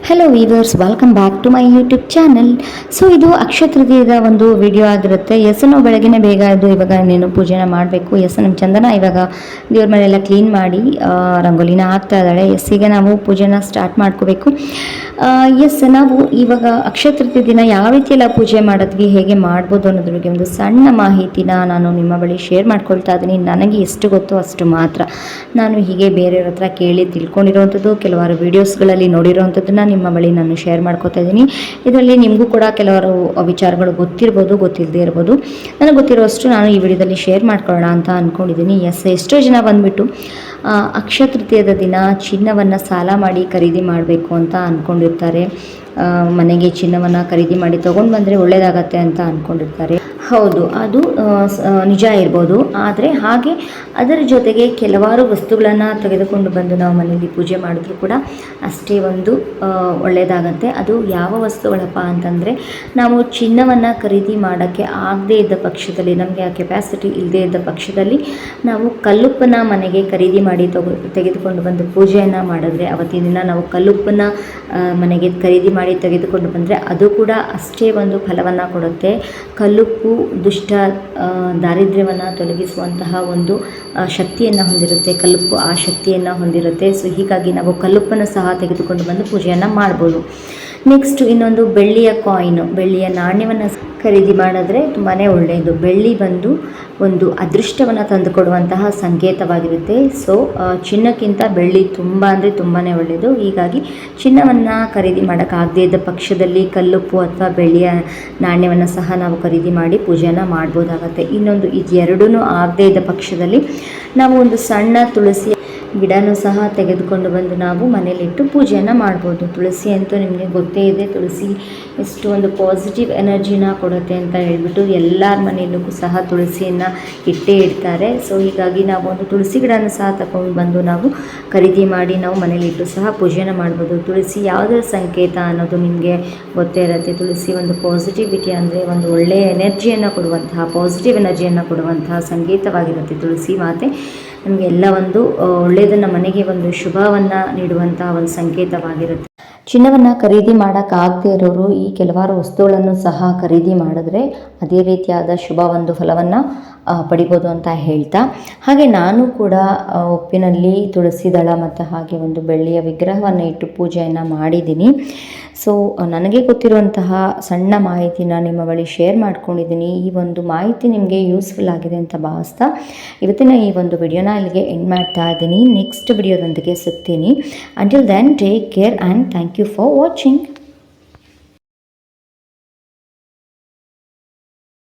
Hello viewers, welcome back to my YouTube channel. So ಇದು ಅಕ್ಷಯ ತೃತೀಯದ ಒಂದು ವಿಡಿಯೋ ಆಗಿರುತ್ತೆ. ನಾವು ಬೆಳಗ್ಗೆ ಬೇಗ ಎದ್ದು ಇವಾಗ ನೀನು ಪೂಜೆನ ಮಾಡಬೇಕು. ನಮ್ಮ ಚಂದನ ಇವಾಗ ದೇವ್ರ ಮನೆಯೆಲ್ಲ ಕ್ಲೀನ್ ಮಾಡಿ ರಂಗೋಲಿನ ಹಾಕ್ತಾ ಇದ್ದಾಳೆ. ಈಗ ನಾವು ಪೂಜೆನ ಸ್ಟಾರ್ಟ್ ಮಾಡ್ಕೋಬೇಕು. ನಾವು ಇವಾಗ ಅಕ್ಷಯ ತೃತೀಯ ದಿನ ಯಾವ ರೀತಿಯೆಲ್ಲ ಪೂಜೆ ಮಾಡಿದ್ವಿ, ಹೇಗೆ ಮಾಡ್ಬೋದು ಅನ್ನೋದ್ರ ಬಗ್ಗೆ ಒಂದು ಸಣ್ಣ ಮಾಹಿತಿನ ನಾನು ನಿಮ್ಮ ಬಳಿ ಶೇರ್ ಮಾಡ್ಕೊಳ್ತಾ ಇದ್ದೀನಿ. ನನಗೆ ಎಷ್ಟು ಗೊತ್ತೋ ಅಷ್ಟು ಮಾತ್ರ ನಾನು ಹೀಗೆ ಬೇರೆಯವ್ರ ಹತ್ರ ಕೇಳಿ ತಿಳ್ಕೊಂಡಿರೋವಂಥದ್ದು, ಕೆಲವಾರು ವೀಡಿಯೋಸ್ಗಳಲ್ಲಿ ನೋಡಿರೋವಂಥದ್ದನ್ನ ನಿಮ್ಮ ಬಳಿ ನಾನು ಶೇರ್ ಮಾಡ್ಕೋತಾ ಇದ್ದೀನಿ. ಇದರಲ್ಲಿ ನಿಮಗೂ ಕೂಡ ಕೆಲವರು ವಿಚಾರಗಳು ಗೊತ್ತಿರ್ಬೋದು, ಗೊತ್ತಿಲ್ಲದೆ ಇರ್ಬೋದು. ನನಗೆ ಗೊತ್ತಿರೋಷ್ಟು ನಾನು ಈ ವಿಡಿಯೋದಲ್ಲಿ ಶೇರ್ ಮಾಡ್ಕೊಳ್ಳೋಣ ಅಂತ ಅಂದ್ಕೊಂಡಿದ್ದೀನಿ. ಎಷ್ಟೋ ಜನ ಬಂದುಬಿಟ್ಟು ಅಕ್ಷಯ ತೃತೀಯದ ದಿನ ಚಿನ್ನವನ್ನು ಸಾಲ ಮಾಡಿ ಖರೀದಿ ಮಾಡಬೇಕು ಅಂತ ಅಂದ್ಕೊಂಡಿರ್ತಾರೆ. ಮನೆಗೆ ಚಿನ್ನವನ್ನು ಖರೀದಿ ಮಾಡಿ ತೊಗೊಂಡು ಬಂದರೆ ಒಳ್ಳೆಯದಾಗತ್ತೆ ಅಂತ ಅಂದ್ಕೊಂಡಿರ್ತಾರೆ. ಹೌದು, ಅದು ನಿಜ ಇರ್ಬೋದು. ಆದರೆ ಹಾಗೆ ಅದರ ಜೊತೆಗೆ ಕೆಲವಾರು ವಸ್ತುಗಳನ್ನು ತೆಗೆದುಕೊಂಡು ಬಂದು ನಾವು ಮನೆಯಲ್ಲಿ ಪೂಜೆ ಮಾಡಿದ್ರೂ ಕೂಡ ಅಷ್ಟೇ ಒಂದು ಒಳ್ಳೆಯದಾಗತ್ತೆ. ಅದು ಯಾವ ವಸ್ತುಗಳಪ್ಪ ಅಂತಂದರೆ, ನಾವು ಚಿನ್ನವನ್ನು ಖರೀದಿ ಮಾಡೋಕ್ಕೆ ಆಗದೇ ಇದ್ದ ಪಕ್ಷದಲ್ಲಿ, ನಮಗೆ ಆ ಕೆಪಾಸಿಟಿ ಇಲ್ಲದೇ ಇದ್ದ ಪಕ್ಷದಲ್ಲಿ ನಾವು ಕಲ್ಲುಪ್ಪನ್ನು ಮನೆಗೆ ಖರೀದಿ ಮಾಡಿ ತೆಗೆದುಕೊಂಡು ಬಂದು ಪೂಜೆಯನ್ನು ಮಾಡಿದ್ರೆ, ಅವತ್ತಿನ ದಿನ ನಾವು ಕಲ್ಲುಪ್ಪನ್ನು ಮನೆಗೆ ಖರೀದಿ ಮಾಡಿ ತೆಗೆದುಕೊಂಡು ಬಂದರೆ ಅದು ಕೂಡ ಅಷ್ಟೇ ಒಂದು ಫಲವನ್ನು ಕೊಡುತ್ತೆ. ಕಲ್ಲುಪ್ಪು ದುಷ್ಟ ದಾರಿದ್ರ್ಯವನ್ನು ತೊಲಗಿಸುವಂತಹ ಒಂದು ಶಕ್ತಿಯನ್ನು ಹೊಂದಿರುತ್ತೆ. ಕಲ್ಲುಪ್ಪು ಆ ಶಕ್ತಿಯನ್ನು ಹೊಂದಿರುತ್ತೆ. ಸೊ ಹೀಗಾಗಿ ನಾವು ಕಲ್ಲುಪ್ಪನ್ನು ಸಹ ತೆಗೆದುಕೊಂಡು ಬಂದು ಪೂಜೆಯನ್ನು ಮಾಡ್ಬೋದು. ನೆಕ್ಸ್ಟ್ ಇನ್ನೊಂದು ಬೆಳ್ಳಿಯ ಕಾಯಿನು, ಬೆಳ್ಳಿಯ ನಾಣ್ಯವನ್ನು ಖರೀದಿ ಮಾಡಿದ್ರೆ ತುಂಬಾ ಒಳ್ಳೆಯದು. ಬೆಳ್ಳಿ ಬಂದು ಒಂದು ಅದೃಷ್ಟವನ್ನು ತಂದುಕೊಡುವಂತಹ ಸಂಕೇತವಾಗಿರುತ್ತೆ. ಸೊ ಚಿನ್ನಕ್ಕಿಂತ ಬೆಳ್ಳಿ ತುಂಬ ಅಂದರೆ ತುಂಬಾ ಒಳ್ಳೆಯದು. ಹೀಗಾಗಿ ಚಿನ್ನವನ್ನು ಖರೀದಿ ಮಾಡೋಕ್ಕಾಗದೇ ಇದ್ದ ಪಕ್ಷದಲ್ಲಿ ಕಲ್ಲುಪ್ಪು ಅಥವಾ ಬೆಳ್ಳಿಯ ನಾಣ್ಯವನ್ನು ಸಹ ನಾವು ಖರೀದಿ ಮಾಡಿ ಪೂಜೆಯನ್ನು ಮಾಡ್ಬೋದಾಗತ್ತೆ. ಇನ್ನೊಂದು ಇದೆರಡೂ ಆಗದೇ ಇದ್ದ ಪಕ್ಷದಲ್ಲಿ ನಾವು ಒಂದು ಸಣ್ಣ ತುಳಸಿ ಗಿಡನೂ ಸಹ ತೆಗೆದುಕೊಂಡು ಬಂದು ನಾವು ಮನೇಲಿಟ್ಟು ಪೂಜೆಯನ್ನು ಮಾಡ್ಬೋದು. ತುಳಸಿ ಅಂತೂ ನಿಮಗೆ ಗೊತ್ತೇ ಇದೆ, ತುಳಸಿ ಎಷ್ಟು ಒಂದು ಪಾಸಿಟಿವ್ ಎನರ್ಜಿನ ಕೊಡುತ್ತೆ ಅಂತ ಹೇಳ್ಬಿಟ್ಟು ಎಲ್ಲರ ಮನೆಯಲ್ಲೂ ಸಹ ತುಳಸಿಯನ್ನು ಇಟ್ಟೇ ಇಡ್ತಾರೆ. ಸೊ ಹೀಗಾಗಿ ನಾವು ಒಂದು ತುಳಸಿ ಗಿಡನೂ ಸಹ ತಗೊಂಡು ಬಂದು ನಾವು ಖರೀದಿ ಮಾಡಿ ನಾವು ಮನೇಲಿಟ್ಟು ಸಹ ಪೂಜೆಯನ್ನು ಮಾಡ್ಬೋದು. ತುಳಸಿ ಯಾವುದರ ಸಂಕೇತ ಅನ್ನೋದು ನಿಮಗೆ ಗೊತ್ತೇ ಇರುತ್ತೆ. ತುಳಸಿ ಒಂದು ಪಾಸಿಟಿವಿಟಿ, ಅಂದರೆ ಒಂದು ಒಳ್ಳೆಯ ಎನರ್ಜಿಯನ್ನು ಕೊಡುವಂತಹ, ಪಾಸಿಟಿವ್ ಎನರ್ಜಿಯನ್ನು ಕೊಡುವಂತಹ ಸಂಕೇತವಾಗಿರುತ್ತೆ ತುಳಸಿ ಮಾತೆ. ನಮಗೆ ಎಲ್ಲ ಒಂದು ಒಳ್ಳೆಯದನ್ನು, ಮನೆಗೆ ಒಂದು ಶುಭವನ್ನು ನೀಡುವಂತಹ ಒಂದು ಸಂಕೇತವಾಗಿರುತ್ತೆ. ಚಿನ್ನವನ್ನು ಖರೀದಿ ಮಾಡೋಕ್ಕಾಗದೇ ಇರೋರು ಈ ಕೆಲವಾರು ವಸ್ತುಗಳನ್ನು ಸಹ ಖರೀದಿ ಮಾಡಿದ್ರೆ ಅದೇ ರೀತಿಯಾದ ಶುಭ ಒಂದು ಫಲವನ್ನು ಪಡಿಬೋದು ಅಂತ ಹೇಳ್ತಾ, ಹಾಗೆ ನಾನು ಕೂಡ ಉಪ್ಪಿನಲ್ಲಿ ತುಳಸಿ ದಳ ಮತ್ತು ಹಾಗೆ ಒಂದು ಬೆಳ್ಳಿಯ ವಿಗ್ರಹವನ್ನು ಇಟ್ಟು ಪೂಜೆಯನ್ನು ಮಾಡಿದ್ದೀನಿ. ಸೊ ನನಗೆ ಗೊತ್ತಿರುವಂತಹ ಸಣ್ಣ ಮಾಹಿತಿನ ನಿಮ್ಮ ಬಳಿ ಶೇರ್ ಮಾಡ್ಕೊಂಡಿದ್ದೀನಿ. ಈ ಒಂದು ಮಾಹಿತಿ ನಿಮಗೆ ಯೂಸ್ಫುಲ್ ಆಗಿದೆ ಅಂತ ಭಾವಿಸ್ತಾ ಇವತ್ತಿನ ಈ ಒಂದು ವಿಡಿಯೋನ ಇಲ್ಲಿಗೆ ಎಂಡ್ ಮಾಡ್ತಾ ಇದ್ದೀನಿ. ನೆಕ್ಸ್ಟ್ ವಿಡಿಯೋದೊಂದಿಗೆ ಸಿಗ್ತೀನಿ. Until then take care and thank you for watching.